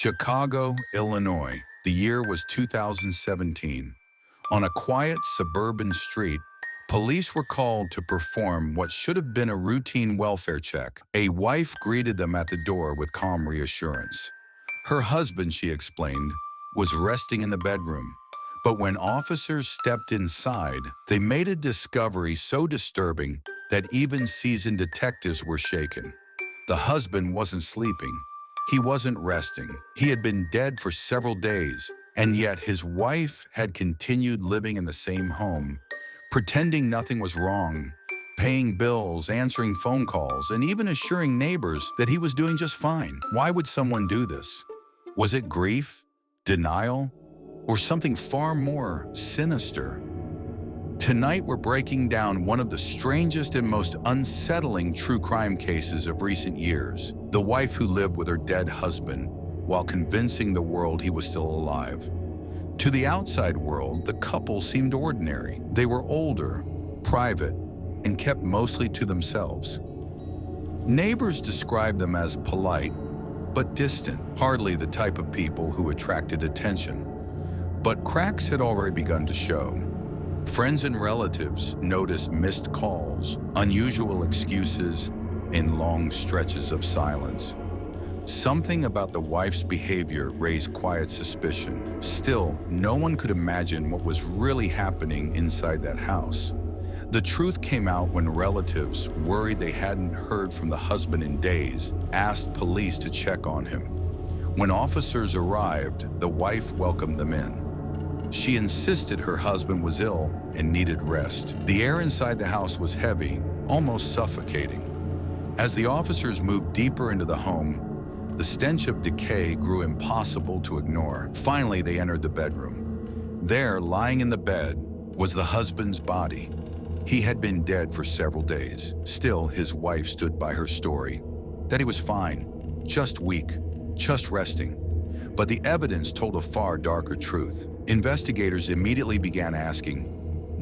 Chicago, Illinois. The year was 2017. On a quiet suburban street, police were called to perform what should have been a routine welfare check. A wife greeted them at the door with calm reassurance. Her husband, she explained, was resting in the bedroom. But when officers stepped inside, they made a discovery so disturbing that even seasoned detectives were shaken. The husband wasn't sleeping. He wasn't resting. He had been dead for several days, and yet his wife had continued living in the same home, pretending nothing was wrong, paying bills, answering phone calls, and even assuring neighbors that he was doing just fine. Why would someone do this? Was it grief, denial, or something far more sinister? Tonight, we're breaking down one of the strangest and most unsettling true crime cases of recent years. The wife who lived with her dead husband while convincing the world he was still alive. To the outside world, the couple seemed ordinary. They were older, private, and kept mostly to themselves. Neighbors described them as polite, but distant, hardly the type of people who attracted attention. But cracks had already begun to show. Friends and relatives noticed missed calls, unusual excuses, and long stretches of silence. Something about the wife's behavior raised quiet suspicion. Still, no one could imagine what was really happening inside that house. The truth came out when relatives, worried they hadn't heard from the husband in days, asked police to check on him. When officers arrived, the wife welcomed them in. She insisted her husband was ill and needed rest. The air inside the house was heavy, almost suffocating. As the officers moved deeper into the home, the stench of decay grew impossible to ignore. Finally, they entered the bedroom. There, lying in the bed, was the husband's body. He had been dead for several days. Still, his wife stood by her story, that he was fine, just weak, just resting. But the evidence told a far darker truth. Investigators immediately began asking,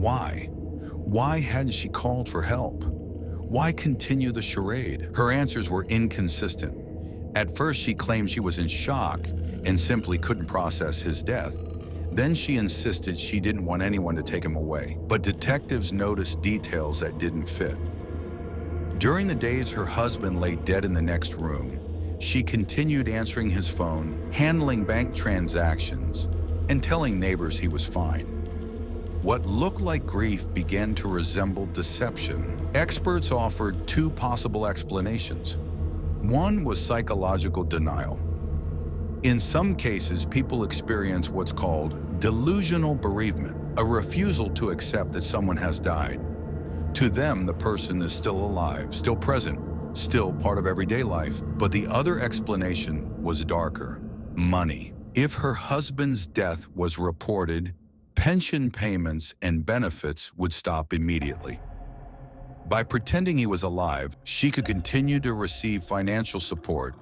why? Why hadn't she called for help? Why continue the charade? Her answers were inconsistent. At first, she claimed she was in shock and simply couldn't process his death. Then she insisted she didn't want anyone to take him away. But detectives noticed details that didn't fit. During the days her husband lay dead in the next room, she continued answering his phone, handling bank transactions, and telling neighbors he was fine. What looked like grief began to resemble deception. Experts offered two possible explanations. One was psychological denial. In some cases, people experience what's called delusional bereavement, a refusal to accept that someone has died. To them, the person is still alive, still present, still part of everyday life. But the other explanation was darker: money. If her husband's death was reported, pension payments and benefits would stop immediately. By pretending he was alive, she could continue to receive financial support,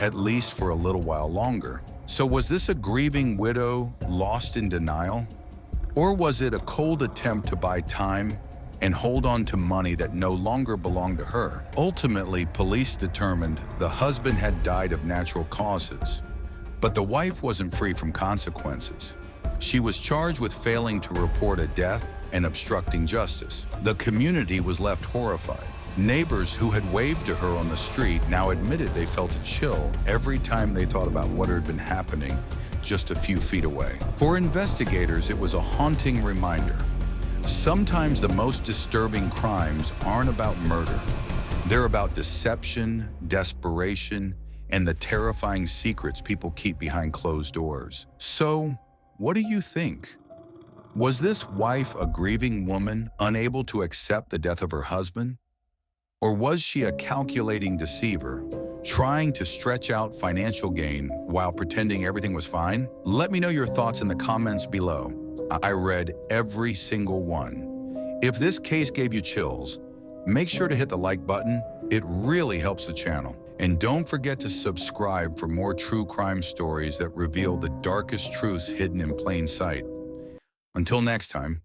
at least for a little while longer. So was this a grieving widow lost in denial? Or was it a cold attempt to buy time and hold on to money that no longer belonged to her? Ultimately, police determined the husband had died of natural causes. But the wife wasn't free from consequences. She was charged with failing to report a death and obstructing justice. The community was left horrified. Neighbors who had waved to her on the street now admitted they felt a chill every time they thought about what had been happening just a few feet away. For investigators, it was a haunting reminder. Sometimes the most disturbing crimes aren't about murder. They're about deception, desperation, and the terrifying secrets people keep behind closed doors. So, what do you think? Was this wife a grieving woman unable to accept the death of her husband? Or was she a calculating deceiver, trying to stretch out financial gain while pretending everything was fine? Let me know your thoughts in the comments below. I read every single one. If this case gave you chills, make sure to hit the like button. It really helps the channel. And don't forget to subscribe for more true crime stories that reveal the darkest truths hidden in plain sight. Until next time.